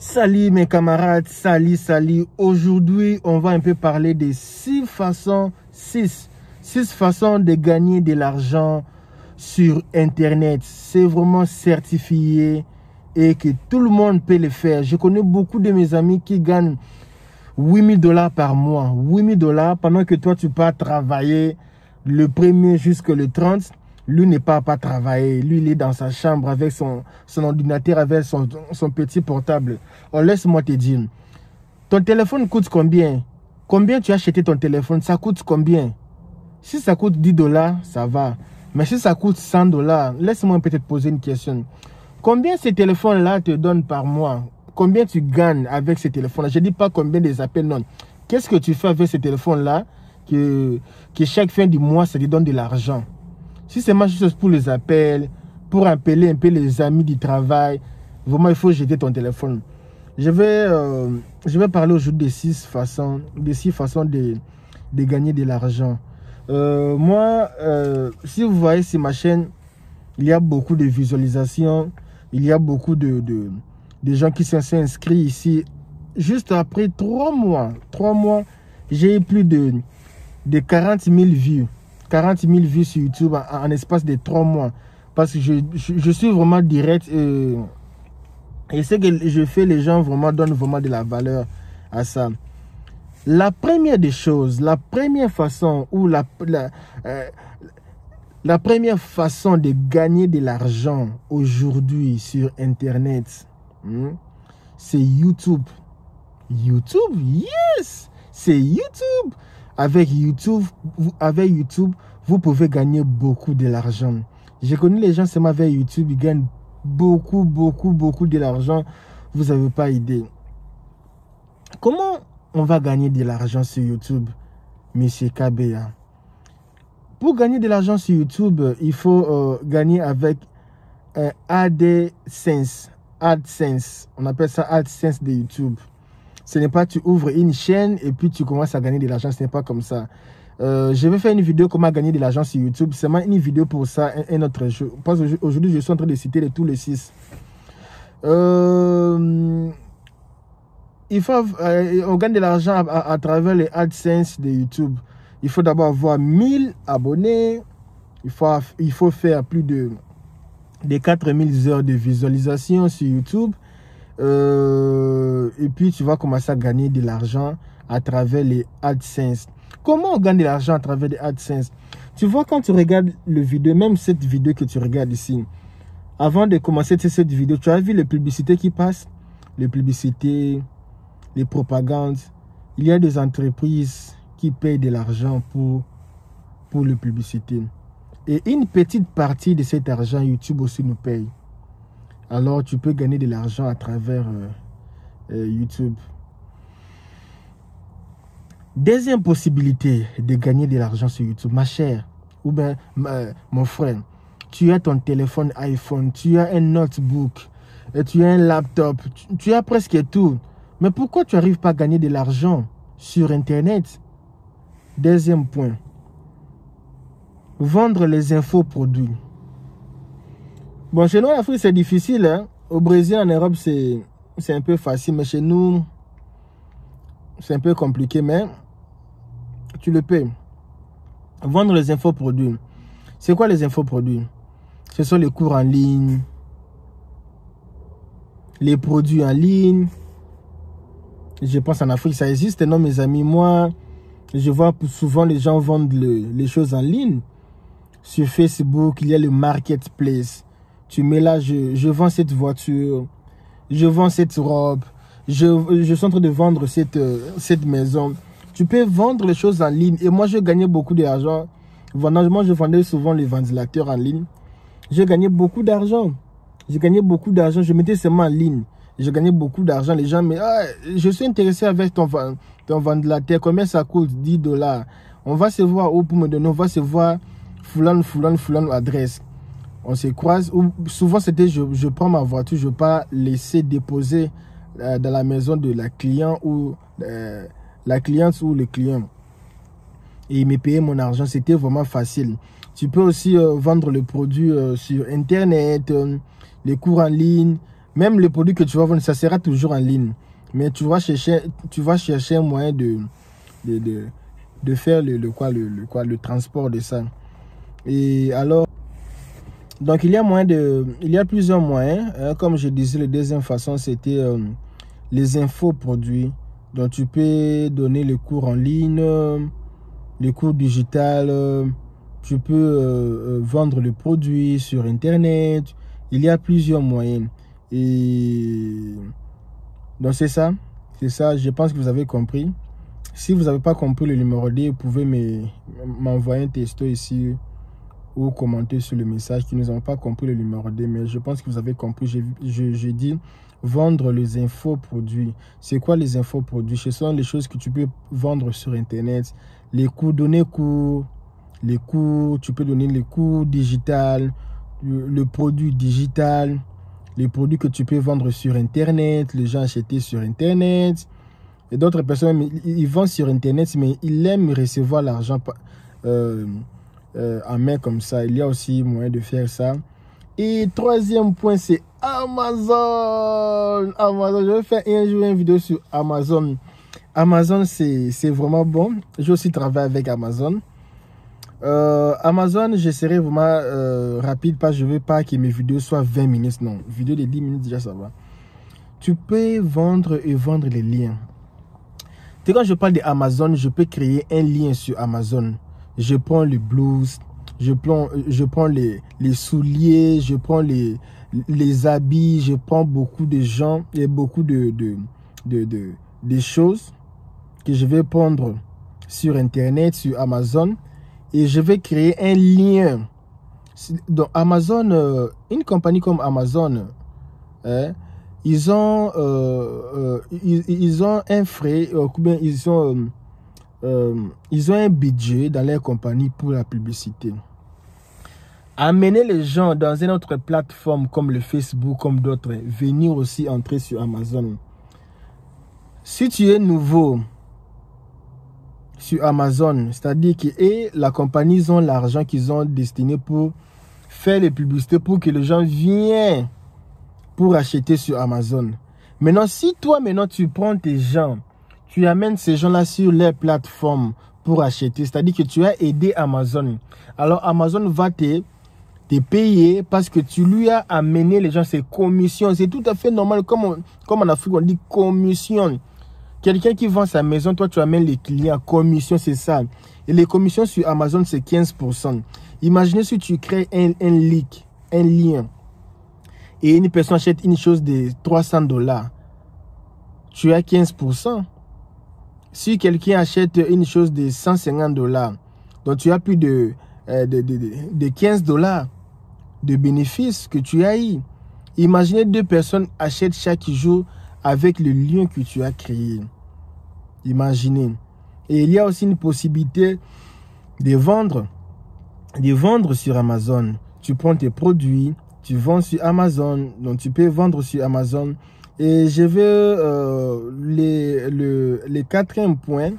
Salut mes camarades, salut. Aujourd'hui, on va un peu parler des 6 façons de gagner de l'argent sur Internet. C'est vraiment certifié et que tout le monde peut le faire. Je connais beaucoup de mes amis qui gagnent 8 000 $ par mois. 8 000 $ pendant que toi, tu pars travailler le 1er jusqu'au 30. Lui n'est pas travailler. Lui, il est dans sa chambre avec son ordinateur, avec son petit portable. Oh, laisse-moi te dire. Ton téléphone coûte combien? Combien tu as acheté ton téléphone? Ça coûte combien? Si ça coûte 10 $, ça va. Mais si ça coûte 100 $, laisse-moi peut-être poser une question. Combien ce téléphone-là te donne par mois? Combien tu gagnes avec ce téléphone-là? Je ne dis pas combien des appels, non. Qu'est-ce que tu fais avec ce téléphone-là que chaque fin du mois, ça te donne de l'argent? Si c'est juste pour les appels, pour appeler un peu les amis du travail, vraiment, il faut jeter ton téléphone. Je vais parler aujourd'hui des 6 façons de gagner de l'argent. Moi, si vous voyez sur ma chaîne, il y a beaucoup de visualisations. Il y a beaucoup de gens qui sont inscrits ici. Juste après 3 mois, j'ai eu plus de 40 000 vues. 40 000 vues sur YouTube en espace de 3 mois. Parce que je suis vraiment direct et ce que je fais, les gens vraiment donnent vraiment de la valeur à ça. La première des choses, la première façon de gagner de l'argent aujourd'hui sur Internet, c'est YouTube. YouTube, yes! C'est YouTube. Avec YouTube, vous pouvez gagner beaucoup de l'argent. J'ai connu les gens seulement avec YouTube, ils gagnent beaucoup de l'argent. Vous n'avez pas idée. Comment on va gagner de l'argent sur YouTube, Monsieur KBA? Pour gagner de l'argent sur YouTube, il faut gagner avec AdSense. On appelle ça AdSense de YouTube. Ce n'est pas tu ouvres une chaîne et puis tu commences à gagner de l'argent. Ce n'est pas comme ça. Je vais faire une vidéo comment gagner de l'argent sur YouTube. C'est une vidéo pour ça, un autre jeu. Parce qu'aujourd'hui, je suis en train de citer tous les 6. On gagne de l'argent à travers les AdSense de YouTube. Il faut d'abord avoir 1000 abonnés. Il faut faire plus de 4000 heures de visualisation sur YouTube. Et puis tu vas commencer à gagner de l'argent à travers les AdSense. Comment on gagne de l'argent à travers les AdSense? Tu vois, quand tu regardes le vidéo, même cette vidéo que tu regardes ici, avant de commencer cette vidéo, tu as vu les publicités qui passent, les publicités, les propagandes. Il y a des entreprises qui payent de l'argent pour les publicités. Et une petite partie de cet argent, YouTube aussi nous paye. Alors, tu peux gagner de l'argent à travers YouTube. Deuxième possibilité de gagner de l'argent sur YouTube, ma chère, ou bien mon frère, tu as ton téléphone iPhone, tu as un notebook, et tu as un laptop, tu as presque tout. Mais pourquoi tu n'arrives pas à gagner de l'argent sur Internet? Deuxième point, vendre les infoproduits. Bon, chez nous, en Afrique, c'est difficile. Hein? Au Brésil, en Europe, c'est un peu facile. Mais chez nous, c'est un peu compliqué. Mais tu le payes. Vendre les infoproduits. C'est quoi les infoproduits? Ce sont les cours en ligne, les produits en ligne. Je pense en Afrique, ça existe. Non, mes amis, moi, je vois souvent les gens vendre les choses en ligne. Sur Facebook, il y a le marketplace. Tu mets là, je vends cette voiture, je vends cette robe, je suis en train de vendre cette maison. Tu peux vendre les choses en ligne. Et moi, je gagnais beaucoup d'argent. Moi, je vendais souvent les ventilateurs en ligne. Je gagnais beaucoup d'argent. Je mettais seulement en ligne. Je gagnais beaucoup d'argent. Les gens me disent, je suis intéressé avec ton ventilateur. Combien ça coûte? 10 $. On va se voir où pour me donner. On va se voir Fulan adresse. On se croise. Souvent, c'était je prends ma voiture, je ne vais pas laisser déposer dans la maison de la cliente ou la cliente ou le client. Et il me payait mon argent. C'était vraiment facile. Tu peux aussi vendre le produit sur Internet, les cours en ligne. Même le produit que tu vas vendre, ça sera toujours en ligne. Mais tu vas chercher un moyen de faire le transport de ça. Et alors, donc il y a plusieurs moyens. Comme je disais, la deuxième façon, c'était les infoproduits. Donc tu peux donner les cours en ligne, les cours digital, tu peux vendre le produit sur Internet. Il y a plusieurs moyens. Et donc c'est ça, je pense que vous avez compris. Si vous n'avez pas compris le numéro D, vous pouvez m'envoyer un texto ici ou commenter sur le message que nous n'avons pas compris le numéro D, mais je pense que vous avez compris. J'ai dit vendre les infoproduits. C'est quoi les infoproduits? Ce sont les choses que tu peux vendre sur Internet. Les cours, donner cours, les cours, tu peux donner les cours digital, le produit digital, les produits que tu peux vendre sur Internet, les gens acheter sur Internet. Et d'autres personnes, ils vendent sur Internet, mais ils aiment recevoir l'argent en main comme ça. Il y a aussi moyen de faire ça. Et troisième point, c'est Amazon. Amazon, je vais faire un jour une vidéo sur Amazon. Amazon, c'est vraiment bon. J'ai aussi travaillé avec Amazon. Amazon, je serai vraiment rapide parce que je ne veux pas que mes vidéos soient 20 minutes. Non, vidéo de 10 minutes déjà, ça va. Tu peux vendre les liens. Quand je parle d'Amazon, je peux créer un lien sur Amazon. Je prends les blouses, je prends les souliers, je prends les habits, je prends beaucoup de gens et beaucoup de choses que je vais prendre sur Internet, sur Amazon. Et je vais créer un lien. Donc Amazon, une compagnie comme Amazon, ils ont un frais, ils ont un budget dans leur compagnie pour la publicité. Amener les gens dans une autre plateforme comme le Facebook, comme d'autres, venir aussi entrer sur Amazon. Si tu es nouveau sur Amazon, c'est-à-dire que la compagnie, ils ont l'argent qu'ils ont destiné pour faire les publicités pour que les gens viennent pour acheter sur Amazon. Maintenant, si toi, tu prends tes gens, tu amènes ces gens-là sur les plateformes pour acheter, c'est-à-dire que tu as aidé Amazon. Alors, Amazon va te payer parce que tu lui as amené les gens, c'est commission. C'est tout à fait normal, comme en Afrique, on dit commission. Quelqu'un qui vend sa maison, toi, tu amènes les clients. Commission, c'est ça. Et les commissions sur Amazon, c'est 15%. Imaginez si tu crées un lien. Et une personne achète une chose de $300. Tu as 15%. Si quelqu'un achète une chose de $150, donc tu as plus de $15 de bénéfices que tu as eu. Imaginez 2 personnes achètent chaque jour avec le lien que tu as créé. Imaginez. Et il y a aussi une possibilité de vendre sur Amazon. Tu prends tes produits, tu vends sur Amazon. Donc tu peux vendre sur Amazon. Et je veux le quatrième point.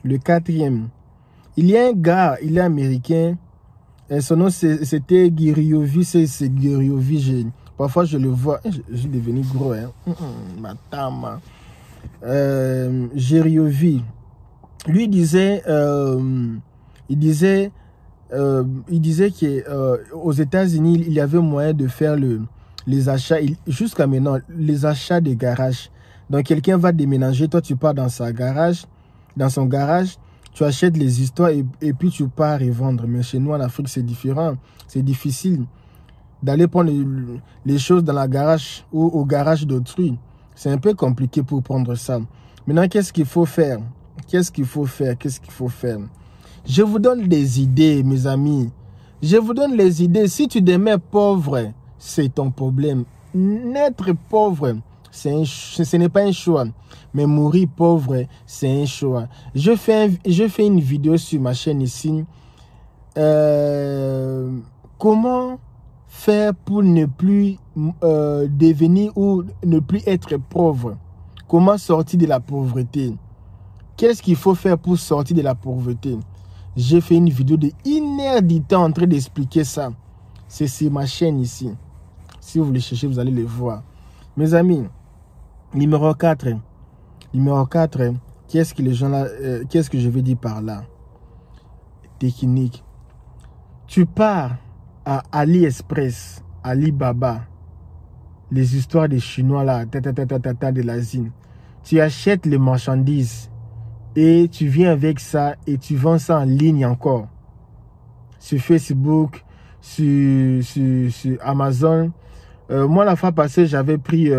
Le quatrième. Il y a un gars, il est américain. Et son nom c'était Giriovi. C'est Giriovi. Parfois, je le vois. Je suis devenu gros. Hein. Madame. Giriovi. Lui disait qu'aux États-Unis, il y avait moyen de faire les achats. Jusqu'à maintenant, les achats des garages. Donc, quelqu'un va déménager. Toi, tu pars dans son garage. Tu achètes les histoires et puis tu pars et vendre. Mais chez nous, en Afrique, c'est différent. C'est difficile d'aller prendre les choses dans la garage ou au garage d'autrui. C'est un peu compliqué pour prendre ça. Maintenant, qu'est-ce qu'il faut faire? Je vous donne des idées, mes amis. Je vous donne les idées. Si tu demeures pauvre, c'est ton problème. Naître pauvre, ce n'est pas un choix. Mais mourir pauvre, c'est un choix. Je fais une vidéo sur ma chaîne ici. Comment faire pour ne plus devenir ou ne plus être pauvre? Comment sortir de la pauvreté? Qu'est-ce qu'il faut faire pour sortir de la pauvreté? J'ai fait une vidéo de 1 heure du temps en train d'expliquer ça. C'est sur ma chaîne ici. Si vous voulez chercher, vous allez le voir. Mes amis, numéro 4. Numéro 4, qu'est-ce que les gens là, qu'est-ce que je veux dire par là? Technique. Tu pars à AliExpress, Alibaba, les histoires des Chinois là, de l'Asie. Tu achètes les marchandises et tu viens avec ça et tu vends ça en ligne encore. Sur Facebook, sur Amazon. Moi, la fois passée, j'avais pris,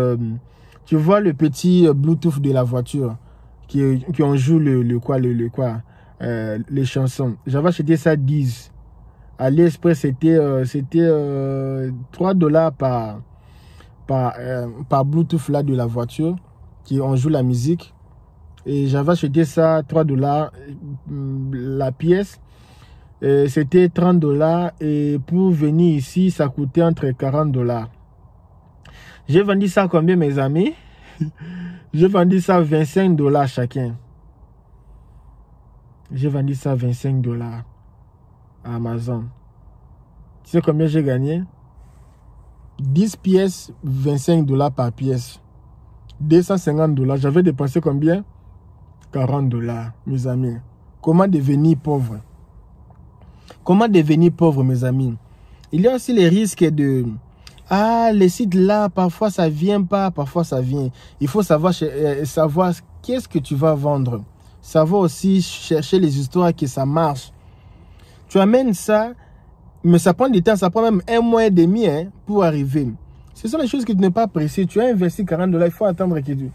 tu vois le petit Bluetooth de la voiture qui on joue les chansons. J'avais acheté ça 10. AliExpress, c'était $3 par Bluetooth là de la voiture qui on joue la musique. Et j'avais acheté ça $3 la pièce. C'était $30 et pour venir ici, ça coûtait entre $40. J'ai vendu ça combien, mes amis? J'ai vendu ça $25 chacun. J'ai vendu ça $25 à Amazon. Tu sais combien j'ai gagné? 10 pièces, $25 par pièce. $250. J'avais dépensé combien? $40, mes amis. Comment devenir pauvre? Comment devenir pauvre, mes amis? Il y a aussi les risques de... Ah, les sites là, parfois ça vient pas, parfois ça vient. Il faut savoir qu'est-ce que tu vas vendre. Savoir aussi chercher les histoires que ça marche. Tu amènes ça, mais ça prend du temps, ça prend même 1 mois et demi pour arriver. Ce sont les choses que tu n'es pas pressé. Tu as investi $40, il faut attendre que tu...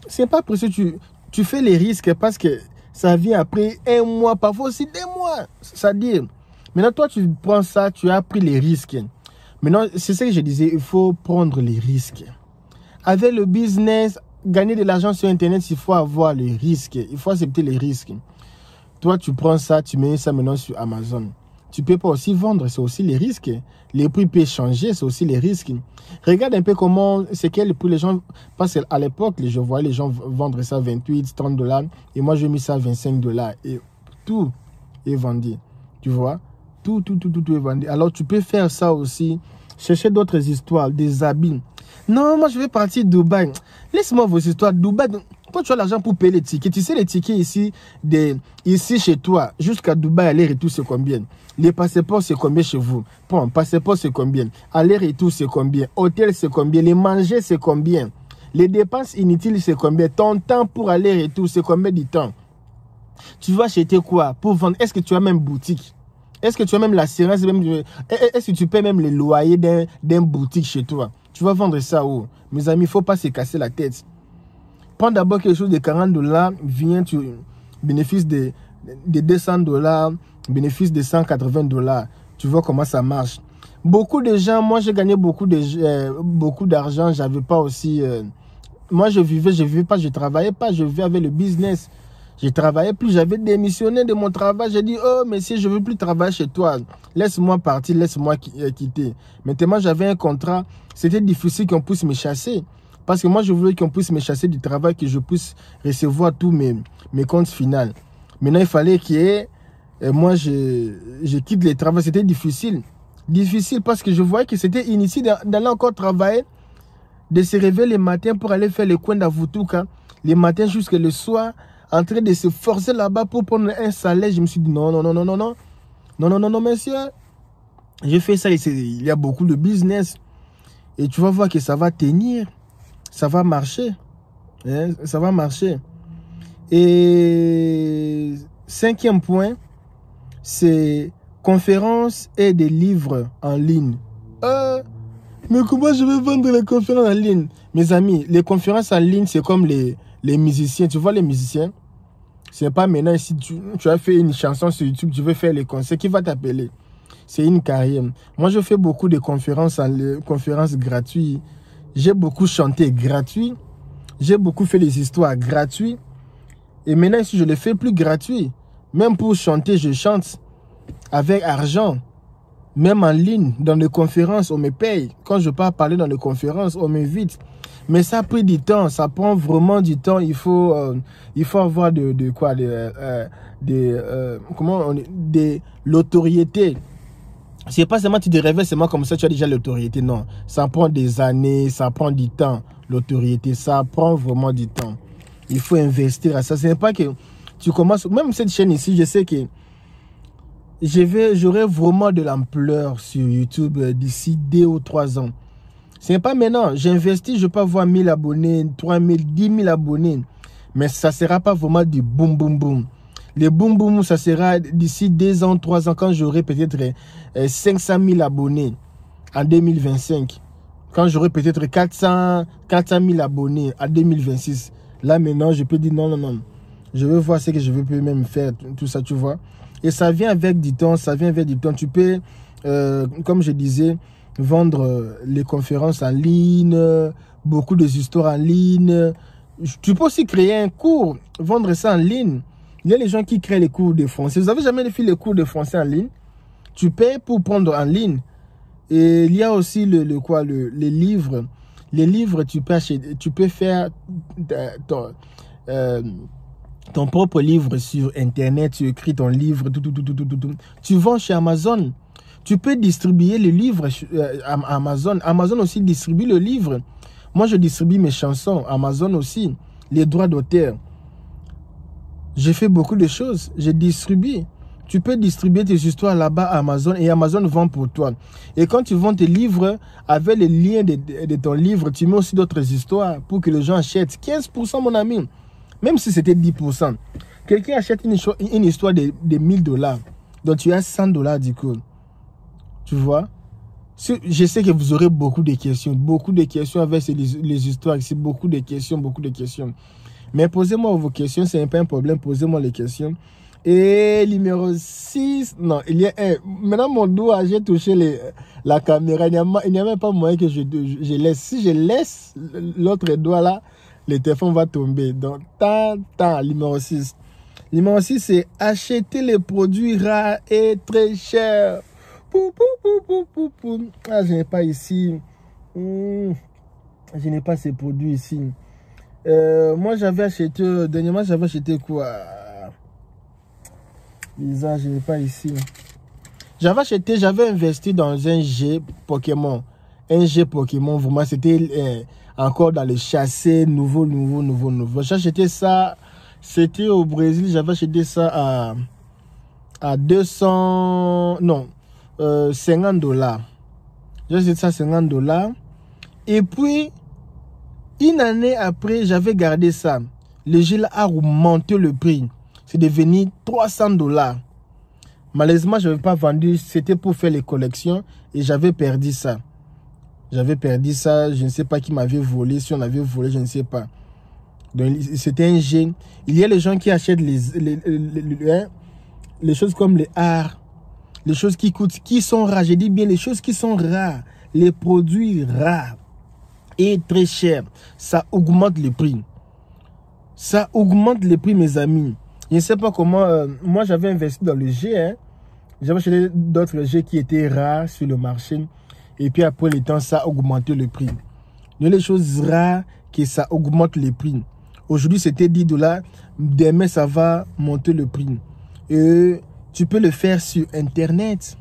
C'est pas pressé, tu fais les risques parce que ça vient après 1 mois, parfois aussi 2 mois. C'est-à-dire, maintenant toi tu prends ça, tu as pris les risques. Maintenant, c'est ce que je disais, il faut prendre les risques. Avec le business, gagner de l'argent sur Internet, il faut avoir les risques. Il faut accepter les risques. Toi, tu prends ça, tu mets ça maintenant sur Amazon. Tu ne peux pas aussi vendre, c'est aussi les risques. Les prix peuvent changer, c'est aussi les risques. Regarde un peu comment, c'est quel prix les gens... Parce qu'à l'époque, je voyais les gens vendre ça $28, $30. Et moi, j'ai mis ça $25. Et tout est vendu. Tu vois? Tout est vendu. Alors, tu peux faire ça aussi. Chercher d'autres histoires, des habits. Non, moi, je vais partir à Dubaï. Laisse-moi vos histoires. Dubaï, toi, tu as l'argent pour payer les tickets. Tu sais, les tickets ici chez toi, jusqu'à Dubaï, aller-retour, c'est combien? Les passeports, c'est combien chez vous? Bon, passeport, c'est combien? Aller-retour, c'est combien? Hôtel, c'est combien? Les manger, c'est combien? Les dépenses inutiles, c'est combien? Ton temps pour aller-retour, c'est combien de temps? Tu vas acheter quoi pour vendre? Est-ce que tu as même boutique? Est-ce que tu as même l'assurance? Est-ce que tu paies même les loyers d'un boutique chez toi? Tu vas vendre ça où? Mes amis, il ne faut pas se casser la tête. Prends d'abord quelque chose de $40, viens, tu bénéfices de $200, bénéfice de $180. Tu vois comment ça marche. Beaucoup de gens, moi j'ai gagné beaucoup d'argent, j'avais pas aussi... moi je vivais pas, je travaillais pas, je vivais avec le business. Je travaillais plus, j'avais démissionné de mon travail. J'ai dit, oh, mais si je ne veux plus travailler chez toi, laisse-moi partir, laisse-moi quitter. Mais tellement j'avais un contrat, c'était difficile qu'on puisse me chasser. Parce que moi, je voulais qu'on puisse me chasser du travail, que je puisse recevoir tous mes comptes finaux. Maintenant, il fallait que moi, je quitte le travail. C'était difficile. Difficile parce que je voyais que c'était inutile d'aller encore travailler, de se réveiller le matin pour aller faire les coins d'Avutouka, les matins jusqu'à le soir, en train de se forcer là-bas pour prendre un salaire. Je me suis dit non, monsieur. J'ai fait ça, il y a beaucoup de business. Et tu vas voir que ça va tenir. Ça va marcher. Hein? Ça va marcher. Et 5e point, c'est conférences et des livres en ligne. Mais comment je vais vendre les conférences en ligne? Mes amis, les conférences en ligne, c'est comme les musiciens. Tu vois les musiciens? C'est pas maintenant si tu as fait une chanson sur YouTube, tu veux faire les concerts, qui va t'appeler? C'est une carrière. Moi, je fais beaucoup de conférences gratuites. J'ai beaucoup chanté gratuit. J'ai beaucoup fait des histoires gratuites. Et maintenant, si je le fais plus gratuit, même pour chanter, je chante avec argent. Même en ligne, dans les conférences, on me paye. Quand je pars parler dans les conférences, on m'invite. Mais ça a pris du temps, ça prend vraiment du temps. Il faut avoir de l'autorité. C'est pas seulement tu te réveilles seulement comme ça, tu as déjà l'autorité. Non, ça prend des années, ça prend du temps. L'autorité, ça prend vraiment du temps. Il faut investir à ça. Ce n'est pas que tu commences... Même cette chaîne ici, je sais que j'aurai vraiment de l'ampleur sur YouTube d'ici 2 ou 3 ans. Ce n'est pas maintenant. J'investis, je peux avoir 1000 abonnés, 3000, 10 000 abonnés. Mais ça ne sera pas vraiment du boum, boum, boum. Les boum boum, ça sera d'ici 2 ans, 3 ans, quand j'aurai peut-être 500 000 abonnés en 2025. Quand j'aurai peut-être 400 000 abonnés en 2026. Là, maintenant, je peux dire non, non, non. Je veux voir ce que je veux même faire, tout ça, tu vois. Et ça vient avec du temps, ça vient avec du temps. Tu peux, comme je disais, vendre les conférences en ligne, beaucoup d'histoires en ligne. Tu peux aussi créer un cours, vendre ça en ligne. Il y a les gens qui créent les cours de français. Vous n'avez jamais fait les cours de français en ligne? Tu payes pour prendre en ligne. Et il y a aussi les livres. Les livres, tu peux faire ton propre livre sur Internet. Tu écris ton livre. Tu vends chez Amazon. Tu peux distribuer le livre à Amazon. Amazon aussi distribue le livre. Moi, je distribue mes chansons. Amazon aussi. Les droits d'auteur. J'ai fait beaucoup de choses. Je distribue. Tu peux distribuer tes histoires là-bas à Amazon et Amazon vend pour toi. Et quand tu vends tes livres, avec les liens de ton livre, tu mets aussi d'autres histoires pour que les gens achètent. 15%, mon ami. Même si c'était 10%. Quelqu'un achète une histoire de 1000 $. Donc tu as 100 $ du coup. Tu vois? Je sais que vous aurez beaucoup de questions. Beaucoup de questions avec les histoires ici. Beaucoup de questions, beaucoup de questions. Mais posez-moi vos questions, ce n'est pas un problème, posez-moi les questions. Et numéro 6, non, il y a un. Maintenant, mon doigt, j'ai touché la caméra. Il n'y a même pas moyen que je laisse. Si je laisse l'autre doigt là, le téléphone va tomber. Donc, numéro 6. Numéro 6, c'est acheter les produits rares et très chers. Ah, je n'ai pas ici. Je n'ai pas ces produits ici. Moi, j'avais acheté, dernièrement, j'avais acheté quoi? Bizarre, je n'ai pas ici. J'avais investi dans un jeu Pokémon. Un jeu Pokémon, vraiment, c'était encore dans le chassé, nouveau. J'ai acheté ça, c'était au Brésil, j'avais acheté ça à 200, non, 50 $. J'ai acheté ça à 50 $. Et puis, une année après, j'avais gardé ça. Le jeu a augmenté le prix. C'est devenu 300 $. Malheureusement, je n'avais pas vendu. C'était pour faire les collections. Et j'avais perdu ça. J'avais perdu ça. Je ne sais pas qui m'avait volé. Si on avait volé, je ne sais pas. Donc, c'était un jeu. Il y a les gens qui achètent les choses comme les arts. Les choses qui coûtent, qui sont rares. Je dis bien les choses qui sont rares. Les produits rares. Et très cher, ça augmente le prix. Ça augmente le prix, mes amis. Je ne sais pas comment... moi, j'avais investi dans le jeu. Hein. J'avais acheté d'autres jeux qui étaient rares sur le marché. Et puis après le temps, ça a augmenté le prix. Il y a les choses rares que ça augmente le prix. Aujourd'hui, c'était 10 $. Demain, ça va monter le prix. Et tu peux le faire sur Internet.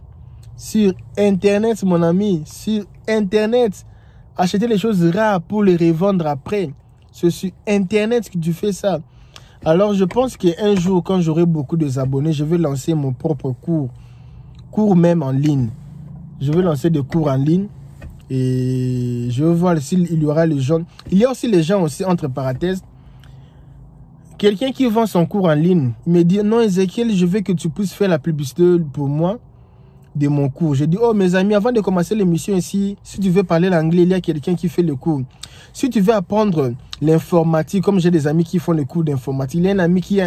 Sur Internet, mon ami. Sur Internet. Acheter les choses rares pour les revendre après. C'est sur Internet que tu fais ça. Alors, je pense qu'un jour, quand j'aurai beaucoup d'abonnés, je vais lancer mon propre cours. Cours même en ligne. Je vais lancer des cours en ligne. Et je vais voir s'il y aura les gens. Il y a aussi les gens, aussi, entre parenthèses. Quelqu'un qui vend son cours en ligne. Il me dit, non, Ezekiel, je veux que tu puisses faire la publicité pour moi. De mon cours. Je dis, oh mes amis, avant de commencer l'émission ici, si tu veux parler l'anglais, il y a quelqu'un qui fait le cours. Si tu veux apprendre l'informatique, comme j'ai des amis qui font le cours d'informatique, il y a un ami qui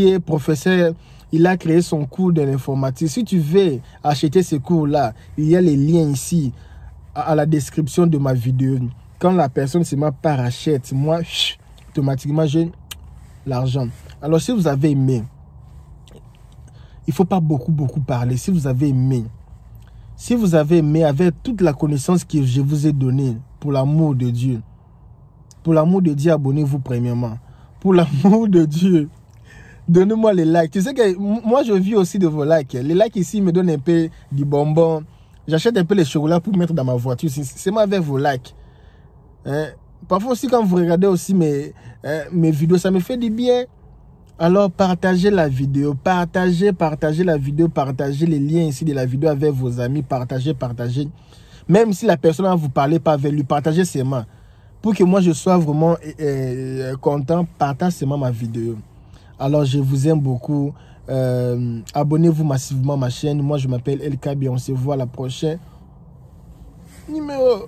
est professeur, il a créé son cours de l'informatique. Si tu veux acheter ce cours-là, il y a les liens ici, à la description de ma vidéo. Quand la personne seulement parachète, moi, automatiquement, j'ai l'argent. Alors, si vous avez aimé, il ne faut pas beaucoup parler. Si vous avez aimé avec toute la connaissance que je vous ai donnée, pour l'amour de Dieu, abonnez-vous premièrement. Pour l'amour de Dieu, Donnez-moi les likes. Tu sais que moi, je vis aussi de vos likes. Les likes ici me donnent un peu du bonbon. J'achète un peu les chocolats pour mettre dans ma voiture. C'est moi avec vos likes. Hein? Parfois aussi, quand vous regardez aussi mes vidéos, ça me fait du bien. Alors, partagez la vidéo. Partagez la vidéo. Partagez les liens ici de la vidéo avec vos amis. Partagez. Même si la personne ne vous parle pas avec lui, partagez seulement. Pour que moi, je sois vraiment content, partagez seulement ma vidéo. Alors, je vous aime beaucoup. Abonnez-vous massivement à ma chaîne. Moi, je m'appelle El Kaby. On se voit à la prochaine numéro.